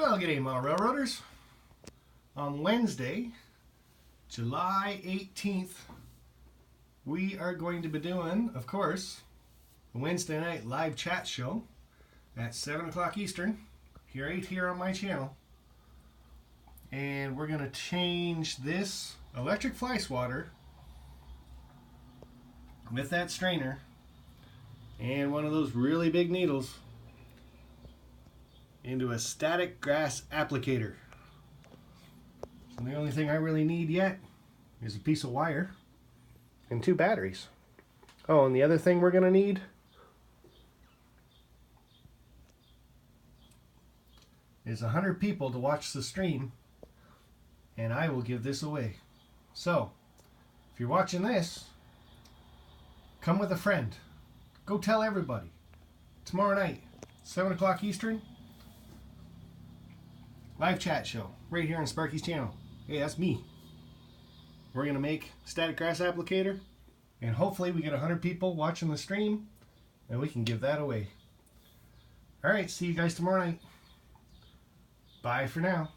Well, g'day, Mile Railroaders. On Wednesday, July 18th, we are going to be doing, of course, a Wednesday night live chat show at 7 o'clock Eastern, right here on my channel. And we're going to change this electric fly swatter with that strainer and one of those really big needles into a static grass applicator. So the only thing I really need yet is a piece of wire and 2 batteries. Oh, and the other thing we're going to need is 100 people to watch the stream, and I will give this away. So, if you're watching this, come with a friend. Go tell everybody. Tomorrow night, 7 o'clock Eastern, live chat show right here on Sparky's channel. Hey, that's me. We're going to make static grass applicator, and hopefully we get 100 people watching the stream, and we can give that away. Alright, see you guys tomorrow night. Bye for now.